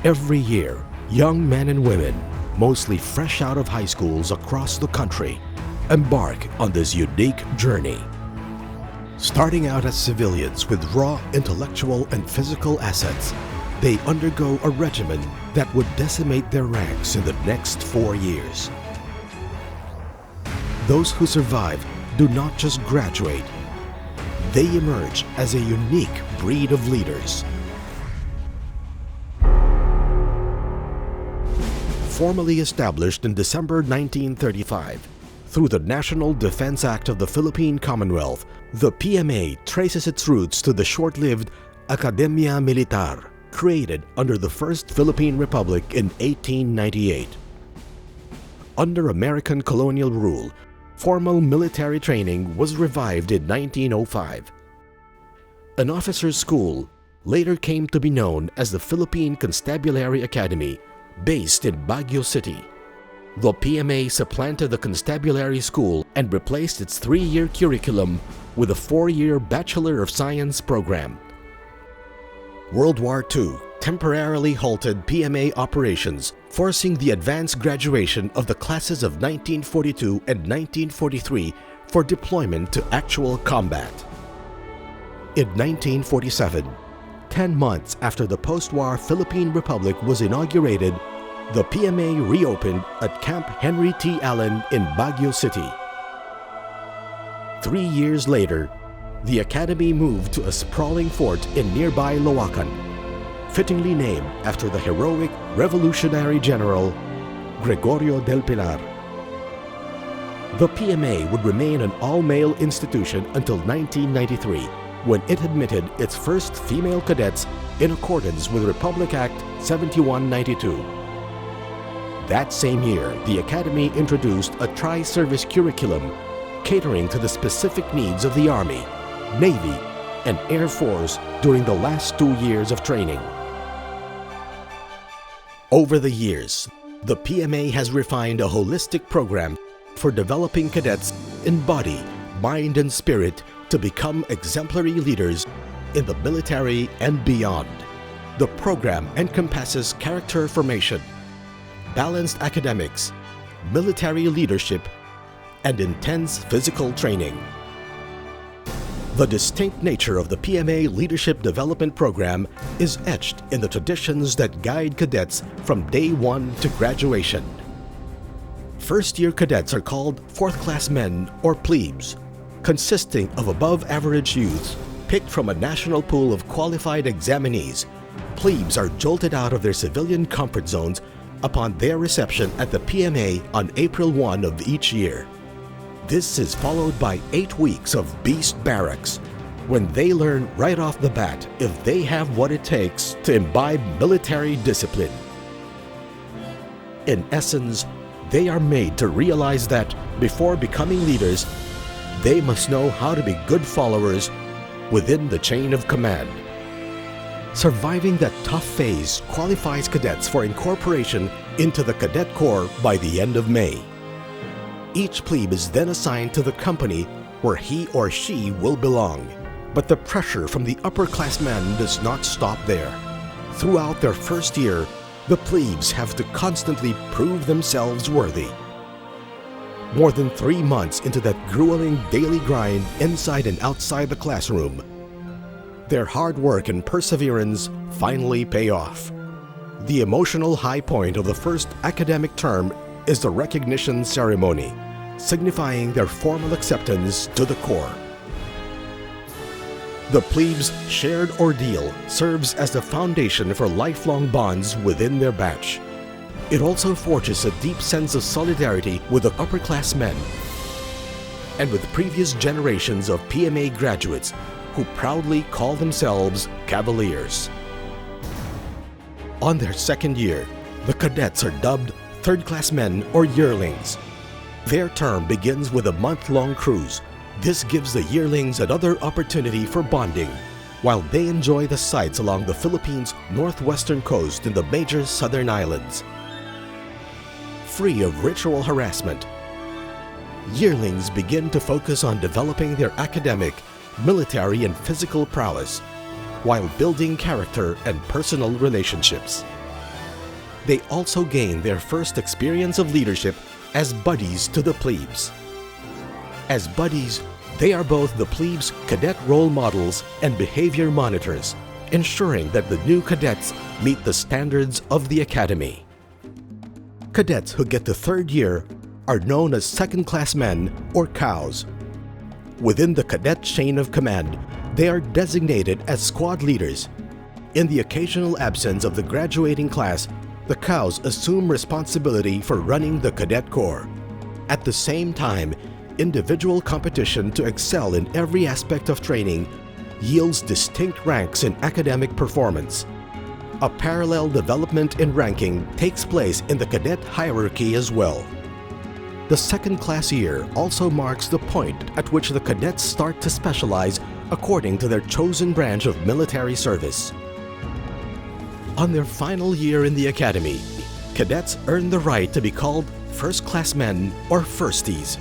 Every year, young men and women, mostly fresh out of high schools across the country, embark on this unique journey. Starting out as civilians with raw intellectual and physical assets, they undergo a regimen that would decimate their ranks in the next 4 years. Those who survive do not just graduate, they emerge as a unique breed of leaders. Formally established in December 1935, through the National Defense Act of the Philippine Commonwealth, the PMA traces its roots to the short-lived Academia Militar, created under the First Philippine Republic in 1898. Under American colonial rule, formal military training was revived in 1905. An officer's school later came to be known as the Philippine Constabulary Academy, based in Baguio City. The PMA supplanted the Constabulary School and replaced its 3-year curriculum with a 4-year Bachelor of Science program. World War II temporarily halted PMA operations, forcing the advanced graduation of the classes of 1942 and 1943 for deployment to actual combat. In 1947, 10 months after the post-war Philippine Republic was inaugurated, the PMA reopened at Camp Henry T. Allen in Baguio City. 3 years later, the academy moved to a sprawling fort in nearby Loacan, fittingly named after the heroic Revolutionary General Gregorio del Pilar. The PMA would remain an all-male institution until 1993, when it admitted its first female cadets in accordance with Republic Act 7192. That same year, the Academy introduced a tri-service curriculum catering to the specific needs of the Army, Navy, and Air Force during the last 2 years of training. Over the years, the PMA has refined a holistic program for developing cadets in body, mind, and spirit to become exemplary leaders in the military and beyond. The program encompasses character formation, balanced academics, military leadership, and intense physical training. The distinct nature of the PMA Leadership Development Program is etched in the traditions that guide cadets from day one to graduation. First-year cadets are called fourth-class men or plebes, consisting of above-average youths picked from a national pool of qualified examinees. Plebes are jolted out of their civilian comfort zones upon their reception at the PMA on April 1 of each year. This is followed by 8 weeks of Beast Barracks, when they learn right off the bat if they have what it takes to imbibe military discipline. In essence, they are made to realize that before becoming leaders, they must know how to be good followers within the chain of command. Surviving that tough phase qualifies cadets for incorporation into the Cadet Corps by the end of May. Each plebe is then assigned to the company where he or she will belong. But the pressure from the upperclassmen does not stop there. Throughout their first year, the plebes have to constantly prove themselves worthy. More than 3 months into that grueling daily grind inside and outside the classroom, their hard work and perseverance finally pay off. The emotional high point of the first academic term is the recognition ceremony, signifying their formal acceptance to the Corps. The plebes' shared ordeal serves as the foundation for lifelong bonds within their batch. It also forges a deep sense of solidarity with the upperclassmen and with previous generations of PMA graduates who proudly call themselves Cavaliers. On their second year, the cadets are dubbed third-class men or yearlings. Their term begins with a month-long cruise. This gives the yearlings another opportunity for bonding, while they enjoy the sights along the Philippines' northwestern coast and the major southern islands. Free of ritual harassment, yearlings begin to focus on developing their academic, military, and physical prowess, while building character and personal relationships. they also gain their first experience of leadership as buddies to the plebes. As buddies, they are both the plebes' cadet role models and behavior monitors, ensuring that the new cadets meet the standards of the academy. Cadets who get to third year are known as second-class men or cows. Within the cadet chain of command, they are designated as squad leaders. In the occasional absence of the graduating class, the cows assume responsibility for running the cadet corps. At the same time, individual competition to excel in every aspect of training yields distinct ranks in academic performance. A parallel development in ranking takes place in the cadet hierarchy as well. The second-class year also marks the point at which the cadets start to specialize according to their chosen branch of military service. On their final year in the academy, cadets earn the right to be called first-class men or firsties.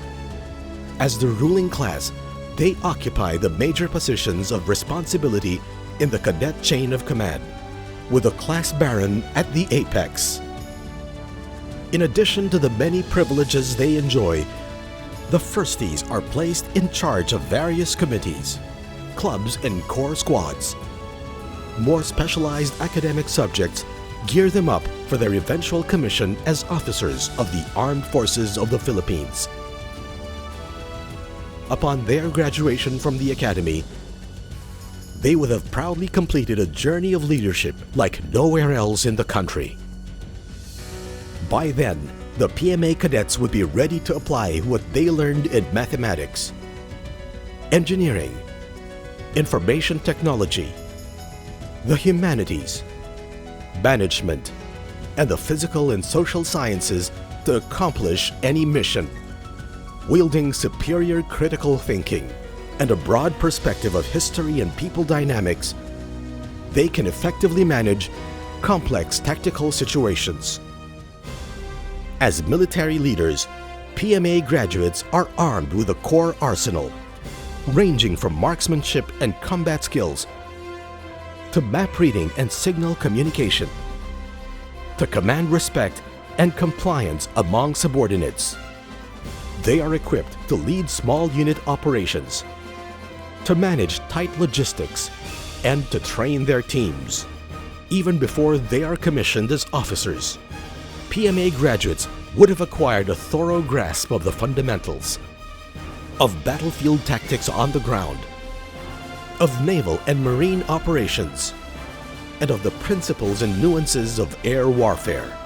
As the ruling class, they occupy the major positions of responsibility in the cadet chain of command, with a class baron at the apex. In addition to the many privileges they enjoy, the firsties are placed in charge of various committees, clubs, and corps squads. More specialized academic subjects gear them up for their eventual commission as officers of the Armed Forces of the Philippines. Upon their graduation from the academy, they would have proudly completed a journey of leadership like nowhere else in the country. By then, the PMA cadets would be ready to apply what they learned in mathematics, engineering, information technology, the humanities, management, and the physical and social sciences to accomplish any mission. Wielding superior critical thinking and a broad perspective of history and people dynamics, they can effectively manage complex tactical situations. As military leaders, PMA graduates are armed with a core arsenal, ranging from marksmanship and combat skills to map reading and signal communication, to command respect and compliance among subordinates. They are equipped to lead small unit operations, to manage tight logistics, and to train their teams. Even before they are commissioned as officers, PMA graduates would have acquired a thorough grasp of the fundamentals, of battlefield tactics on the ground, of naval and marine operations, and of the principles and nuances of air warfare.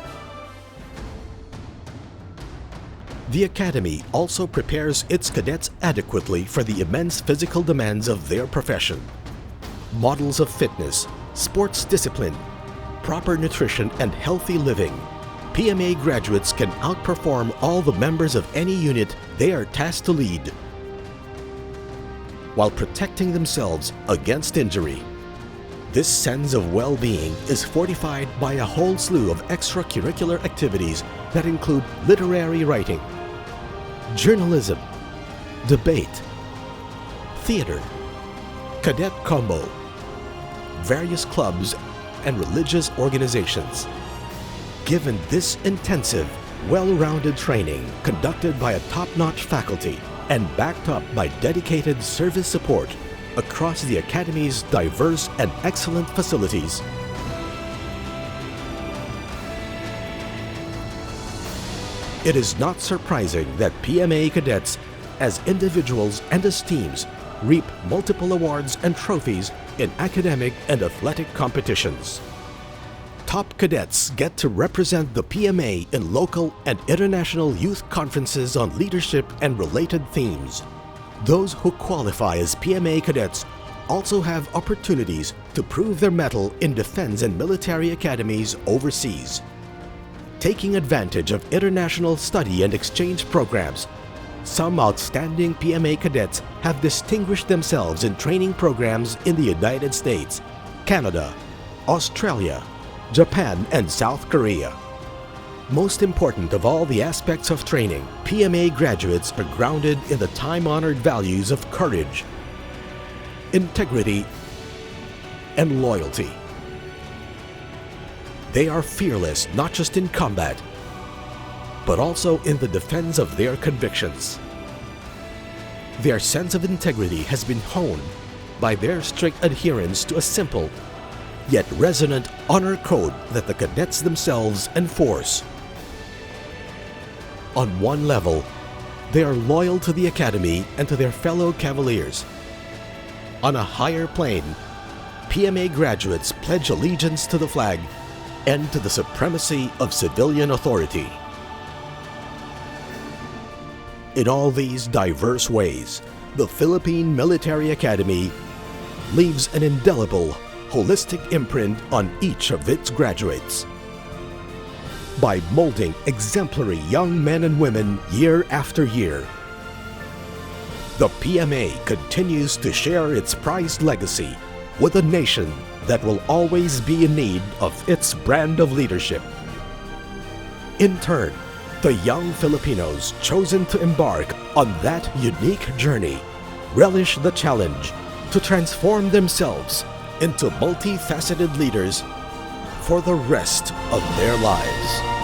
The Academy also prepares its cadets adequately for the immense physical demands of their profession. Models of fitness, sports discipline, proper nutrition, and healthy living, PMA graduates can outperform all the members of any unit they are tasked to lead, while protecting themselves against injury. This sense of well-being is fortified by a whole slew of extracurricular activities that include literary writing, journalism, debate, theater, cadet combo, various clubs, and religious organizations. Given this intensive, well-rounded training conducted by a top-notch faculty and backed up by dedicated service support across the Academy's diverse and excellent facilities, it is not surprising that PMA cadets, as individuals and as teams, reap multiple awards and trophies in academic and athletic competitions. Top cadets get to represent the PMA in local and international youth conferences on leadership and related themes. Those who qualify as PMA cadets also have opportunities to prove their mettle in defense and military academies overseas. Taking advantage of international study and exchange programs, some outstanding PMA cadets have distinguished themselves in training programs in the United States, Canada, Australia, Japan, and South Korea. Most important of all the aspects of training, PMA graduates are grounded in the time-honored values of courage, integrity, and loyalty. They are fearless not just in combat, but also in the defense of their convictions. Their sense of integrity has been honed by their strict adherence to a simple yet resonant honor code that the cadets themselves enforce. On one level, they are loyal to the Academy and to their fellow Cavaliers. On a higher plane, PMA graduates pledge allegiance to the flag and to the supremacy of civilian authority. In all these diverse ways, the Philippine Military Academy leaves an indelible, holistic imprint on each of its graduates. By molding exemplary young men and women year after year, the PMA continues to share its prized legacy with a nation that will always be in need of its brand of leadership. In turn, the young Filipinos chosen to embark on that unique journey relish the challenge to transform themselves into multifaceted leaders for the rest of their lives.